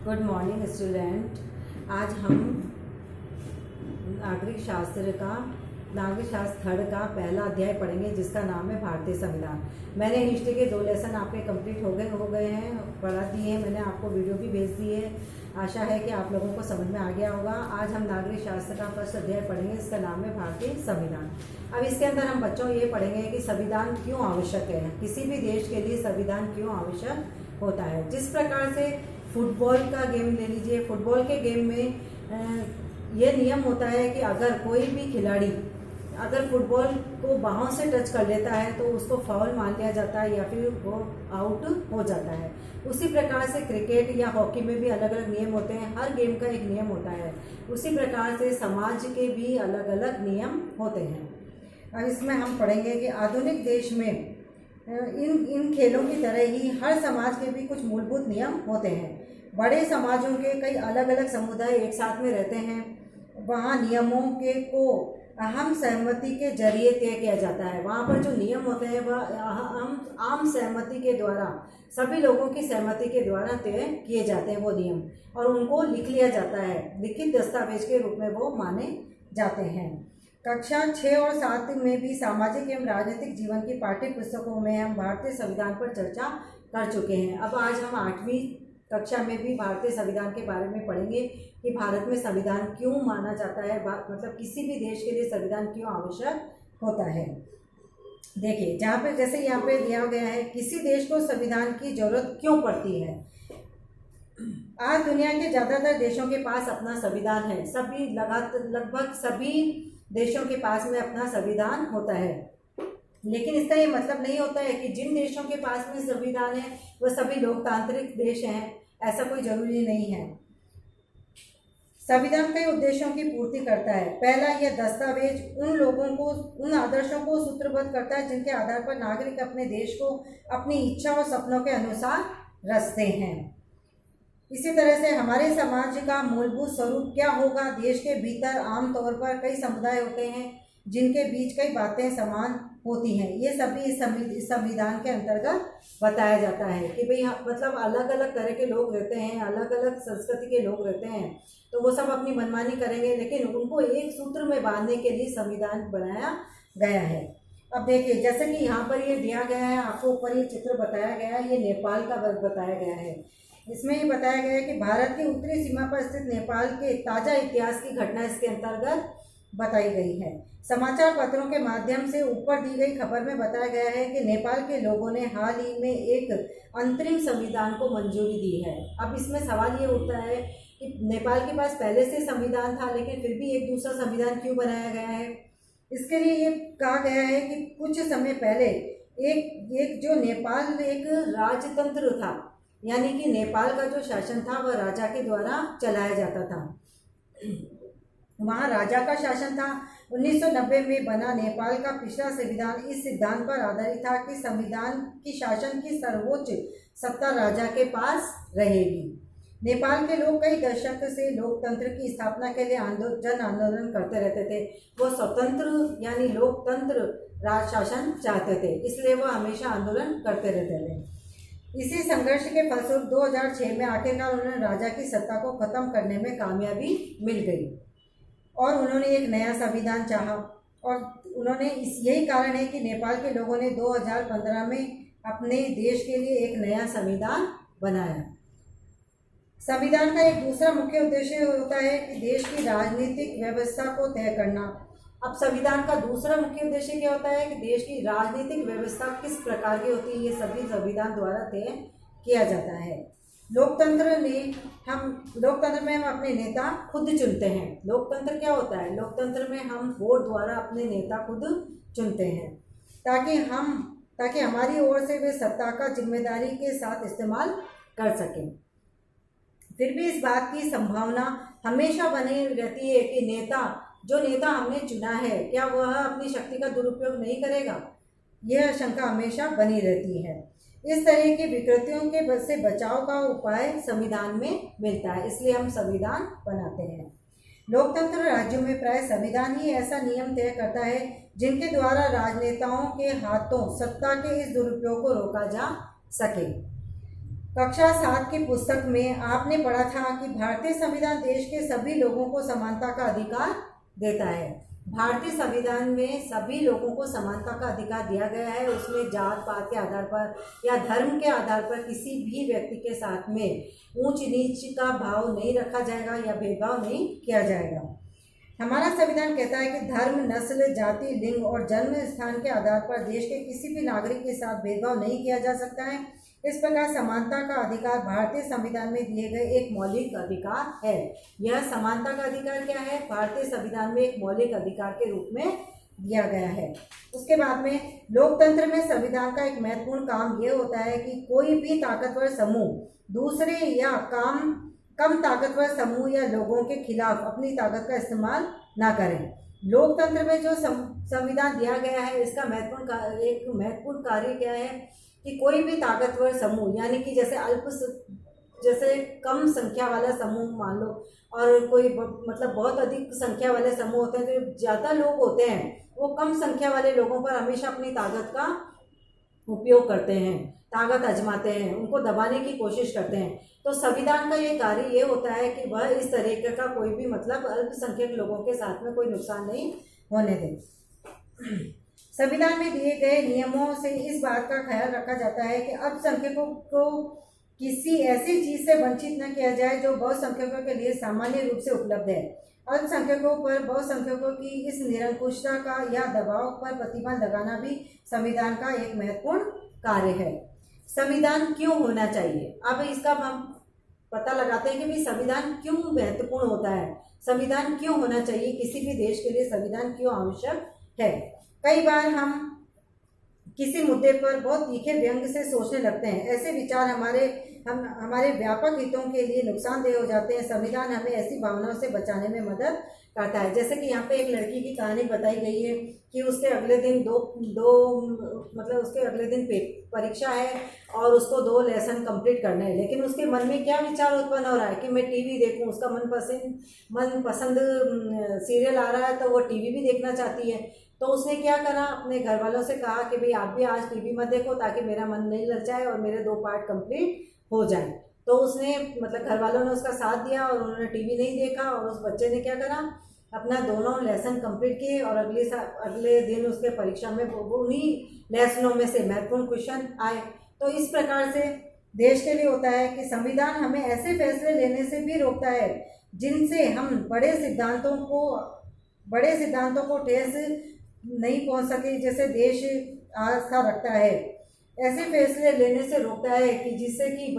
Good morning student. आज हम नागरिक शास्त्र थर्ड का पहला अध्याय पढ़ेंगे, जिसका नाम है भारतीय संविधान। मैंने हिस्ट्री के 2 लेसन आपके कंप्लीट हो गए हैं, पढ़ा दिए हैं, मैंने आपको वीडियो भी भेज दी है। आशा है कि आप लोगों को समझ में आ गया होगा। आज हम नागरिक शास्त्र का फर्स्ट अध्याय पढ़ेंगे, जिसका नाम है भारतीय संविधान। अब इसके अंदर हम बच्चों ये पढ़ेंगे कि संविधान क्यों आवश्यक है, किसी भी देश के लिए संविधान क्यों आवश्यक होता है। जिस प्रकार से फुटबॉल का गेम ले लीजिए, फुटबॉल के गेम में ये नियम होता है कि अगर कोई भी खिलाड़ी अगर फुटबॉल को बाहों से टच कर लेता है तो उसको फाउल मान लिया जाता है या फिर वो आउट हो जाता है। उसी प्रकार से क्रिकेट या हॉकी में भी अलग अलग नियम होते हैं, हर गेम का एक नियम होता है। उसी प्रकार से समाज के भी अलग अलग नियम होते हैं। अब इसमें हम पढ़ेंगे कि आधुनिक देश में इन खेलों की तरह ही हर समाज के भी कुछ मूलभूत नियम होते हैं। बड़े समाजों के कई अलग अलग समुदाय एक साथ में रहते हैं, वहाँ नियमों को अहम सहमति के जरिए तय किया जाता है। वहाँ पर जो नियम होते हैं वह आम सहमति के द्वारा, सभी लोगों की सहमति के द्वारा तय किए जाते हैं वो नियम, और उनको लिख लिया जाता है, लिखित दस्तावेज के रूप में वो माने जाते हैं। कक्षा 6 और 7 में भी सामाजिक एवं राजनीतिक जीवन की पाठ्य पुस्तकों में हम भारतीय संविधान पर चर्चा कर चुके हैं। अब आज हम 8वीं कक्षा में भी भारतीय संविधान के बारे में पढ़ेंगे कि भारत में संविधान क्यों माना जाता है, मतलब किसी भी देश के लिए संविधान क्यों आवश्यक होता है। देखिए, जहाँ पे जैसे यहाँ पे दिया गया है, किसी देश को संविधान की जरूरत क्यों पड़ती है। आज दुनिया के ज़्यादातर देशों के पास अपना संविधान है, लगभग सभी देशों के पास में अपना संविधान होता है। लेकिन इसका ये मतलब नहीं होता है कि जिन देशों के पास में संविधान है वह सभी लोकतांत्रिक देश हैं, ऐसा कोई जरूरी नहीं है। संविधान कई उद्देश्यों की पूर्ति करता है। पहला, यह दस्तावेज उन आदर्शों को सूत्रबद्ध करता है जिनके आधार पर नागरिक अपने देश को अपनी इच्छा और सपनों के अनुसार रचते हैं। इसी तरह से हमारे समाज का मूलभूत स्वरूप क्या होगा। देश के भीतर आमतौर पर कई समुदाय होते हैं जिनके बीच कई बातें समान होती हैं। ये सभी इस संविधान के अंतर्गत बताया जाता है कि भाई मतलब अलग अलग तरह के लोग रहते हैं, अलग अलग संस्कृति के लोग रहते हैं, तो वो सब अपनी मनमानी करेंगे, लेकिन उनको एक सूत्र में बांधने के लिए संविधान बनाया गया है। अब देखिए, जैसे कि यहाँ पर ये दिया गया है, आपको ऊपर ये चित्र बताया गया है, ये नेपाल का बताया गया है। इसमें ये बताया गया है कि भारत की उत्तरी सीमा पर स्थित नेपाल के ताज़ा इतिहास की घटना इसके अंतर्गत बताई गई है। समाचार पत्रों के माध्यम से ऊपर दी गई खबर में बताया गया है कि नेपाल के लोगों ने हाल ही में एक अंतरिम संविधान को मंजूरी दी है। अब इसमें सवाल ये उठता है कि नेपाल के पास पहले से संविधान था, लेकिन फिर भी एक दूसरा संविधान क्यों बनाया गया है। इसके लिए ये कहा गया है कि कुछ समय पहले एक जो नेपाल एक राजतंत्र था, यानी कि नेपाल का जो शासन था वह राजा के द्वारा चलाया जाता था, वहाँ राजा का शासन था। 1990 में बना नेपाल का पिछला संविधान इस सिद्धांत पर आधारित था कि संविधान की शासन की सर्वोच्च सत्ता राजा के पास रहेगी। नेपाल के लोग कई दशक से लोकतंत्र की स्थापना के लिए जन आंदोलन करते रहते थे। वो स्वतंत्र यानी लोकतंत्र राज शासन चाहते थे, इसलिए वो हमेशा आंदोलन करते रहते थे। इसी संघर्ष के फलस्वरूप 2006 में आखिरकार उन्होंने राजा की सत्ता को खत्म करने में कामयाबी मिल गई और उन्होंने एक नया संविधान चाहा। और उन्होंने यही कारण है कि नेपाल के लोगों ने 2015 में अपने देश के लिए एक नया संविधान बनाया। संविधान का एक दूसरा मुख्य उद्देश्य होता है कि देश की राजनीतिक व्यवस्था को तय करना। अब संविधान का दूसरा मुख्य उद्देश्य क्या होता है कि देश की राजनीतिक व्यवस्था किस प्रकार की होती है, ये सभी संविधान द्वारा तय किया जाता है। लोकतंत्र में हम अपने नेता खुद चुनते हैं। लोकतंत्र क्या होता है? लोकतंत्र में हम वोट द्वारा अपने नेता खुद चुनते हैं ताकि हमारी ओर से वे सत्ता का जिम्मेदारी के साथ इस्तेमाल कर सकें। फिर भी इस बात की संभावना हमेशा बनी रहती है कि जो नेता हमने चुना है, क्या वह अपनी शक्ति का दुरुपयोग नहीं करेगा। यह आशंका हमेशा बनी रहती है। इस तरह की विकृतियों के से बचाव का उपाय संविधान में मिलता है, इसलिए हम संविधान बनाते हैं। लोकतंत्र राज्यों में प्राय संविधान ही ऐसा नियम तय करता है जिनके द्वारा राजनेताओं के हाथों सत्ता के इस दुरुपयोग को रोका जा सके। कक्षा 7 की पुस्तक में आपने पढ़ा था कि भारतीय संविधान देश के सभी लोगों को समानता का अधिकार देता है। भारतीय संविधान में सभी लोगों को समानता का अधिकार दिया गया है। उसमें जात पात के आधार पर या धर्म के आधार पर किसी भी व्यक्ति के साथ में ऊंच नीच का भाव नहीं रखा जाएगा या भेदभाव नहीं किया जाएगा। हमारा संविधान कहता है कि धर्म, नस्ल, जाति, लिंग और जन्म स्थान के आधार पर देश के किसी भी नागरिक के साथ भेदभाव नहीं किया जा सकता है। इस प्रकार समानता का अधिकार भारतीय संविधान में दिए गए एक मौलिक अधिकार है। यह समानता का अधिकार क्या है? भारतीय संविधान में एक मौलिक अधिकार के रूप में दिया गया है। उसके बाद में लोकतंत्र में संविधान का एक महत्वपूर्ण काम यह होता है कि कोई भी ताकतवर समूह दूसरे या कम ताकतवर समूह या लोगों के खिलाफ अपनी ताकत का इस्तेमाल ना करें। लोकतंत्र में जो संविधान दिया गया है, इसका महत्वपूर्ण कार्य क्या है कि कोई भी ताकतवर समूह, यानी कि जैसे कम संख्या वाला समूह मान लो, और कोई मतलब बहुत अधिक संख्या वाले समूह होते हैं, जो ज़्यादा लोग होते हैं वो कम संख्या वाले लोगों पर हमेशा अपनी ताकत का उपयोग करते हैं, ताकत आजमाते हैं, उनको दबाने की कोशिश करते हैं। तो संविधान का ये कार्य ये होता है कि वह इस तरीके का कोई भी मतलब अल्पसंख्यक लोगों के साथ में कोई नुकसान नहीं होने दे। संविधान में दिए गए नियमों से इस बात का ख्याल रखा जाता है कि अल्पसंख्यकों को किसी ऐसी चीज से वंचित न किया जाए जो बहुसंख्यकों के लिए सामान्य रूप से उपलब्ध है। अल्पसंख्यकों पर बहुसंख्यकों की इस निरंकुशता का या दबाव पर प्रतिबंध लगाना भी संविधान का एक महत्वपूर्ण कार्य है। संविधान क्यों होना चाहिए? अब इसका हम पता लगाते हैं कि भाई संविधान क्यों महत्वपूर्ण होता है, संविधान क्यों होना चाहिए, किसी भी देश के लिए संविधान क्यों आवश्यक है। कई बार हम किसी मुद्दे पर बहुत तीखे व्यंग से सोचने लगते हैं। ऐसे विचार हमारे व्यापक हितों के लिए नुकसानदेह हो जाते हैं। संविधान हमें ऐसी भावनाओं से बचाने में मदद करता है। जैसे कि यहाँ पे एक लड़की की कहानी बताई गई है कि उसके अगले दिन उसके अगले दिन परीक्षा है और उसको 2 लेसन कंप्लीट करने हैं, लेकिन उसके मन में क्या विचार उत्पन्न हो रहा है कि मैं टीवी देखूं। उसका मनपसंद सीरियल आ रहा है तो वो टीवी भी देखना चाहती है। तो उसने क्या करा, अपने घर वालों से कहा कि भाई आप भी आज टीवी मत देखो ताकि मेरा मन नहीं लग जाए और मेरे 2 पार्ट कंप्लीट हो जाए। तो उसने घर वालों ने उसका साथ दिया और उन्होंने टीवी नहीं देखा और उस बच्चे ने क्या करा, अपना दोनों लेसन कंप्लीट किए और अगले दिन उसके परीक्षा में उन्हीं लेसनों में से महत्वपूर्ण क्वेश्चन आए। तो इस प्रकार से देश के लिए होता है कि संविधान हमें ऐसे फैसले लेने से भी रोकता है जिनसे हम बड़े सिद्धांतों को ठेस नहीं पहुंच सके, जैसे देश आस्था रखता है। ऐसे फैसले लेने से रोकता है कि जिससे कि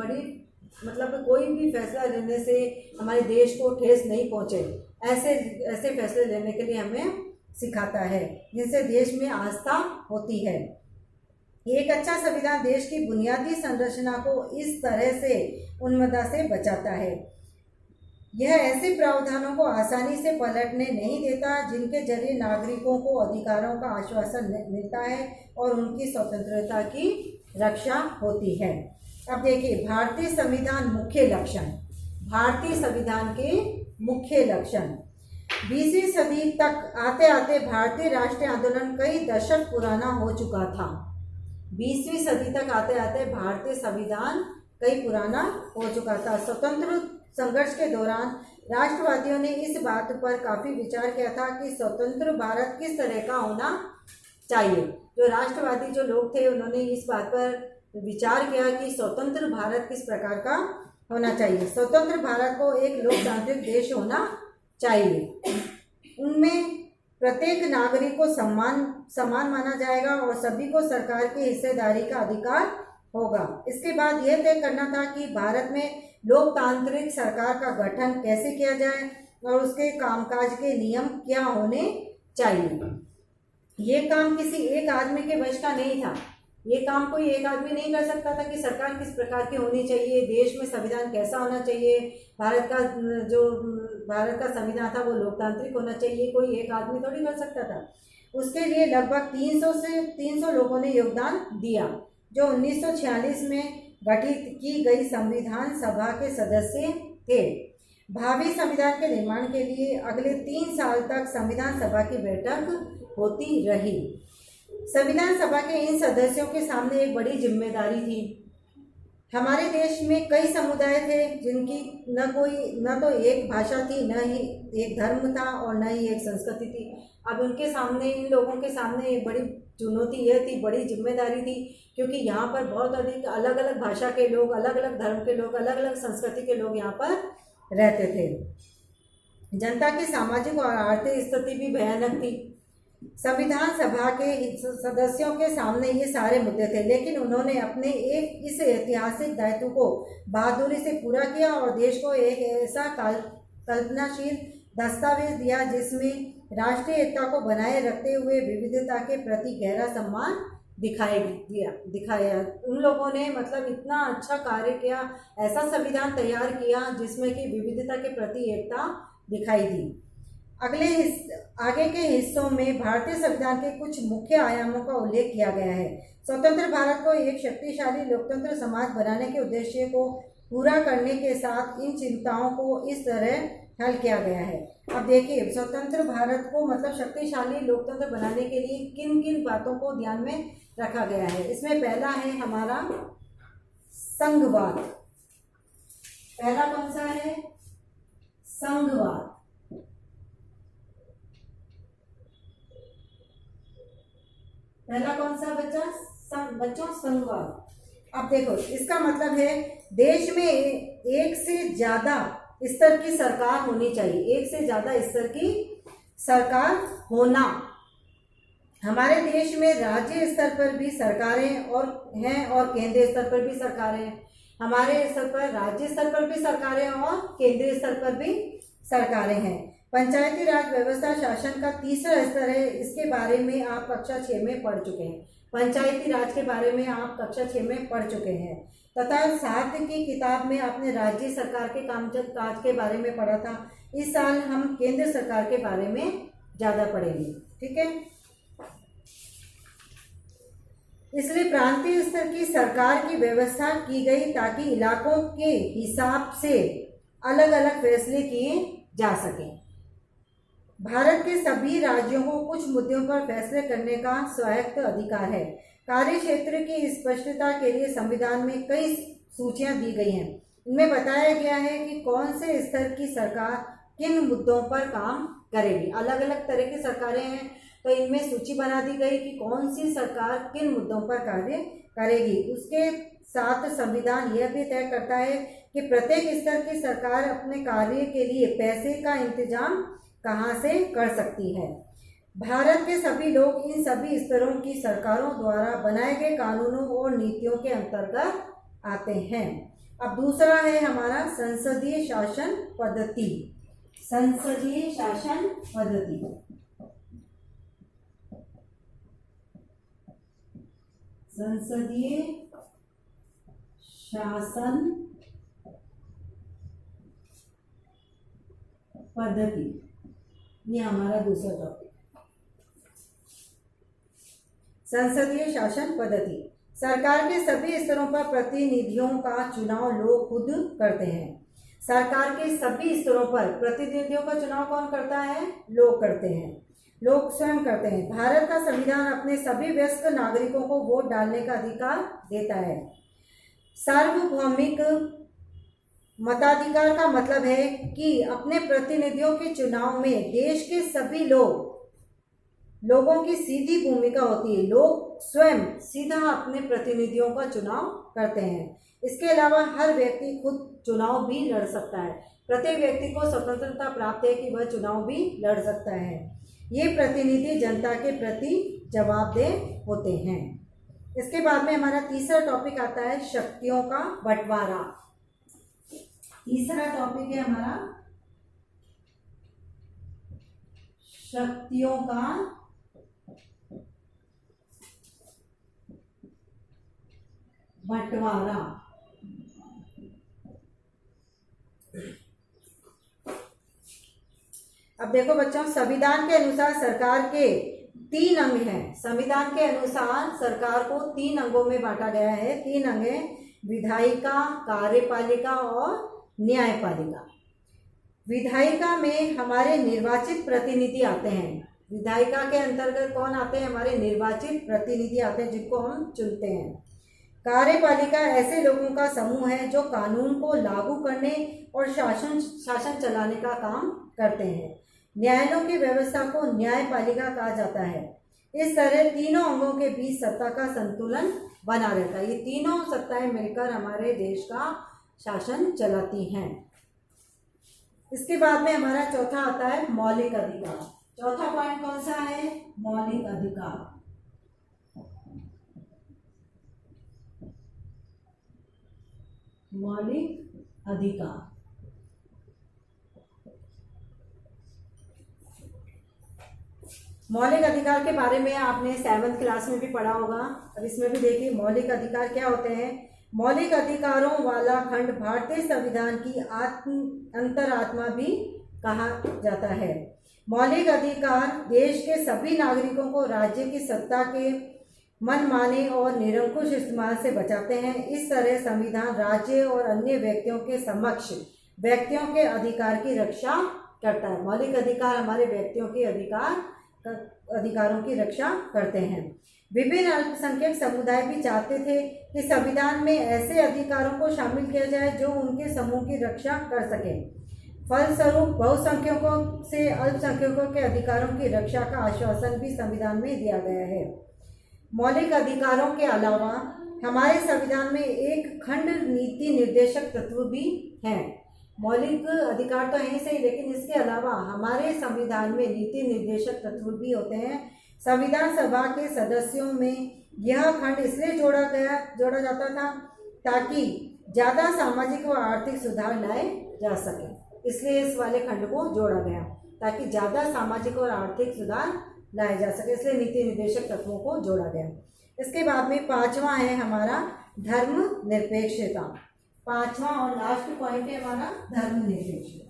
कोई भी फैसला लेने से हमारे देश को ठेस नहीं पहुंचे। ऐसे फैसले लेने के लिए हमें सिखाता है, जिनसे देश में आस्था होती है। एक अच्छा संविधान देश की बुनियादी संरचना को इस तरह से उन्मत्तता से बचाता है। यह ऐसे प्रावधानों को आसानी से पलटने नहीं देता जिनके जरिए नागरिकों को अधिकारों का आश्वासन मिलता है और उनकी स्वतंत्रता की रक्षा होती है। अब देखिए भारतीय संविधान मुख्य लक्षण। भारतीय संविधान के मुख्य लक्षण। 20वीं सदी तक आते आते भारतीय राष्ट्रीय आंदोलन कई दशक पुराना हो चुका था। 20वीं सदी तक आते आते भारतीय संविधान कई पुराना हो चुका था। स्वतंत्र संघर्ष के दौरान राष्ट्रवादियों ने इस बात पर काफी विचार किया था कि स्वतंत्र भारत किस तरह का होना चाहिए। जो राष्ट्रवादी जो लोग थे उन्होंने इस बात पर विचार किया कि स्वतंत्र भारत किस प्रकार का होना चाहिए। स्वतंत्र भारत को एक लोकतांत्रिक देश होना चाहिए। उनमें प्रत्येक नागरिक को समान माना जाएगा और सभी को सरकार की हिस्सेदारी का अधिकार होगा। इसके बाद यह तय करना था कि भारत में लोकतांत्रिक सरकार का गठन कैसे किया जाए और उसके कामकाज के नियम क्या होने चाहिए। ये काम किसी एक आदमी के वश का नहीं था। ये काम कोई एक आदमी नहीं कर सकता था कि सरकार किस प्रकार की होनी चाहिए, देश में संविधान कैसा होना चाहिए, भारत का संविधान था वो लोकतांत्रिक होना चाहिए, कोई एक आदमी थोड़ी कर सकता था। उसके लिए लगभग 300 लोगों ने योगदान दिया, जो 1946 में गठित की गई संविधान सभा के सदस्य थे। भावी संविधान के निर्माण के लिए अगले 3 साल तक संविधान सभा की बैठक होती रही। संविधान सभा के इन सदस्यों के सामने एक बड़ी जिम्मेदारी थी। हमारे देश में कई समुदाय थे जिनकी न तो एक भाषा थी, न ही एक धर्म था और न ही एक संस्कृति थी। अब उनके सामने, इन लोगों के सामने एक बड़ी चुनौती यह थी, बड़ी जिम्मेदारी थी, क्योंकि यहाँ पर बहुत अधिक अलग अलग भाषा के लोग, अलग अलग धर्म के लोग, अलग अलग संस्कृति के लोग यहाँ पर रहते थे। जनता की सामाजिक और आर्थिक स्थिति भी भयानक थी। संविधान सभा के सदस्यों के सामने ये सारे मुद्दे थे, लेकिन उन्होंने अपने इस ऐतिहासिक दायित्व को बहादुरी से पूरा किया और देश को एक ऐसा कल्पनाशील दस्तावेज दिया जिसमें राष्ट्रीय एकता को बनाए रखते हुए विविधता के प्रति गहरा सम्मान दिखाया। उन लोगों ने मतलब इतना अच्छा कार्य किया, ऐसा संविधान तैयार किया जिसमें कि विविधता के प्रति एकता दिखाई दी। आगे के हिस्सों में भारतीय संविधान के कुछ मुख्य आयामों का उल्लेख किया गया है। स्वतंत्र भारत को एक शक्तिशाली लोकतंत्र समाज बनाने के उद्देश्य को पूरा करने के साथ इन चिंताओं को इस तरह हल किया गया है। अब देखिए, स्वतंत्र भारत को मतलब शक्तिशाली लोकतंत्र बनाने के लिए किन किन बातों को ध्यान में रखा गया है। इसमें पहला है हमारा संघवाद। पहला कौन सा है? संघवाद। पहला कौन सा बच्चों? संघवाद। अब देखो, इसका मतलब है देश में एक से ज्यादा स्तर की सरकार होनी चाहिए। एक से ज्यादा स्तर की सरकार होना। हमारे देश में राज्य स्तर पर भी सरकारें और केंद्रीय स्तर पर भी सरकारें हैं। हमारे स्तर पर, राज्य स्तर पर भी सरकारें और केंद्रीय स्तर पर भी सरकारें हैं। पंचायती राज व्यवस्था शासन का तीसरा स्तर है। इसके बारे में आप कक्षा 6 में पढ़ चुके हैं। पंचायती राज के बारे में आप कक्षा 6 में पढ़ चुके हैं। तथा 7 की किताब में आपने राज्य सरकार के कामकाज के बारे में पढ़ा था। इस साल हम केंद्र सरकार के बारे में ज़्यादा पढ़ेंगे, ठीक है। इसलिए प्रांतीय स्तर की सरकार की व्यवस्था की गई ताकि इलाकों के हिसाब से अलग अलग फैसले किए जा सकें। भारत के सभी राज्यों को कुछ मुद्दों पर फैसले करने का स्वायत्त अधिकार है। कार्य क्षेत्र की स्पष्टता के लिए संविधान में कई सूचियां दी गई हैं। इनमें बताया गया है कि कौन से स्तर की सरकार किन मुद्दों पर काम करेगी। अलग अलग तरह की सरकारें हैं, तो इनमें सूची बना दी गई कि कौन सी सरकार किन मुद्दों पर कार्य करेगी। उसके साथ संविधान यह भी तय करता है कि प्रत्येक स्तर की सरकार अपने कार्य के लिए पैसे का इंतजाम कहाँ से कर सकती है। भारत के सभी लोग इन सभी स्तरों की सरकारों द्वारा बनाए गए कानूनों और नीतियों के अंतर्गत आते हैं। अब दूसरा है हमारा संसदीय शासन पद्धति। संसदीय शासन पद्धति। संसदीय शासन पद्धति, ये हमारा दूसरा टॉपिक। संसदीय शासन पद्धति। सरकार के सभी स्तरों पर प्रतिनिधियों का चुनाव लोग खुद करते हैं। सरकार के सभी स्तरों पर प्रतिनिधियों का चुनाव कौन करता है? लोग करते हैं, लोग स्वयं करते हैं। भारत का संविधान अपने सभी वयस्क नागरिकों को वोट डालने का अधिकार देता है। सार्वभौमिक मताधिकार का मतलब है कि अपने प्रतिनिधियों के चुनाव में देश के सभी लोगों की सीधी भूमिका होती है। लोग स्वयं सीधा अपने प्रतिनिधियों का चुनाव करते हैं। इसके अलावा हर व्यक्ति खुद चुनाव भी लड़ सकता है। प्रत्येक व्यक्ति को स्वतंत्रता प्राप्त है कि वह चुनाव भी लड़ सकता है। ये प्रतिनिधि जनता के प्रति जवाबदेह होते हैं। इसके बाद में हमारा तीसरा टॉपिक आता है शक्तियों का बंटवारा। तीसरा टॉपिक है हमारा शक्तियों का बंटवारा। अब देखो बच्चों, संविधान के अनुसार सरकार के 3 अंग हैं। संविधान के अनुसार सरकार को 3 अंगों में बांटा गया है। 3 अंग हैं, विधायिका, कार्यपालिका और न्यायपालिका। विधायिका में हमारे निर्वाचित प्रतिनिधि आते हैं। विधायिका के अंतर्गत कौन आते हैं? हमारे निर्वाचित प्रतिनिधि आते हैं जिनको हम चुनते हैं। कार्यपालिका ऐसे लोगों का समूह है जो कानून को लागू करने और शासन चलाने का काम करते हैं। न्यायालयों की व्यवस्था को न्यायपालिका कहा जाता है। इस तरह तीनों अंगों के बीच सत्ता का संतुलन बना रहता है। ये तीनों सत्ताएं मिलकर हमारे देश का शासन चलाती हैं। इसके बाद में हमारा चौथा आता है मौलिक अधिकार। चौथा पॉइंट कौन सा है? मौलिक अधिकार। मौलिक अधिकार। मौलिक अधिकार के बारे में आपने 7th क्लास में भी पढ़ा होगा। अब इसमें भी देखिए मौलिक अधिकार क्या होते हैं। मौलिक अधिकारों वाला खंड भारतीय संविधान की अंतरात्मा भी कहा जाता है। मौलिक अधिकार देश के सभी नागरिकों को राज्य की सत्ता के मनमाने और निरंकुश इस्तेमाल से बचाते हैं। इस तरह संविधान राज्य और अन्य व्यक्तियों के समक्ष व्यक्तियों के अधिकार की रक्षा करता है। मौलिक अधिकार हमारे व्यक्तियों के अधिकारों की रक्षा करते हैं। विभिन्न अल्पसंख्यक समुदाय भी चाहते थे कि संविधान में ऐसे अधिकारों को शामिल किया जाए जो उनके समूह की रक्षा कर सके। फलस्वरूप बहुसंख्यकों से अल्पसंख्यकों के अधिकारों की रक्षा का आश्वासन भी संविधान में दिया गया है। मौलिक अधिकारों के अलावा हमारे संविधान में एक खंड नीति निर्देशक तत्व भी है। मौलिक अधिकार तो है सही, लेकिन इसके अलावा हमारे संविधान में नीति निर्देशक तत्व भी होते हैं। संविधान सभा के सदस्यों में यह खंड इसलिए जोड़ा जाता था ताकि ज़्यादा सामाजिक व आर्थिक सुधार लाए जा सके। इसलिए इस वाले खंड को जोड़ा गया ताकि ज़्यादा सामाजिक और आर्थिक सुधार लाए जा सके, इसलिए नीति निर्देशक तत्वों को जोड़ा गया। इसके बाद में 5वां है हमारा धर्मनिरपेक्षता। 5वां और लास्ट पॉइंट है हमारा धर्मनिरपेक्षता।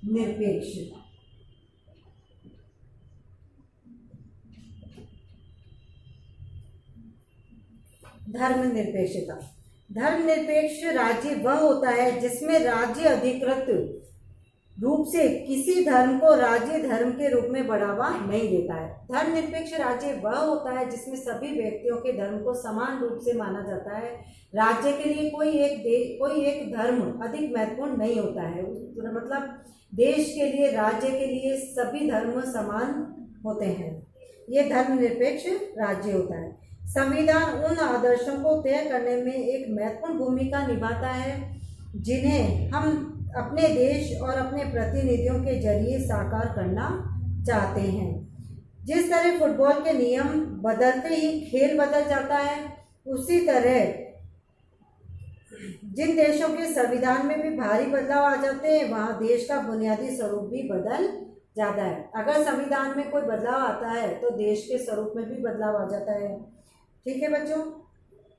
धर्मनिरपेक्षता। धर्मनिरपेक्षता। धर्मनिरपेक्ष राज्य वह होता है जिसमें राज्य अधिकृत रूप से किसी धर्म को राज्य धर्म के रूप में बढ़ावा नहीं देता है। धर्मनिरपेक्ष राज्य वह होता है जिसमें सभी व्यक्तियों के धर्म को समान रूप से माना जाता है। राज्य के लिए कोई एक धर्म अधिक महत्वपूर्ण नहीं होता है। मतलब देश के लिए, राज्य के लिए सभी धर्म समान होते हैं। ये धर्मनिरपेक्ष राज्य होता है। संविधान उन आदर्शों को तय करने में एक महत्वपूर्ण भूमिका निभाता है जिन्हें हम अपने देश और अपने प्रतिनिधियों के जरिए साकार करना चाहते हैं। जिस तरह फुटबॉल के नियम बदलते ही खेल बदल जाता है, उसी तरह जिन देशों के संविधान में भी भारी बदलाव आ जाते हैं वहाँ देश का बुनियादी स्वरूप भी बदल जाता है। अगर संविधान में कोई बदलाव आता है तो देश के स्वरूप में भी बदलाव आ जाता है। ठीक है बच्चों,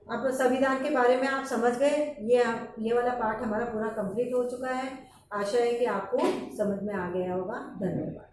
अब संविधान के बारे में आप समझ गए। ये वाला पार्ट हमारा पूरा कंप्लीट हो चुका है। आशा है कि आपको समझ में आ गया होगा। धन्यवाद।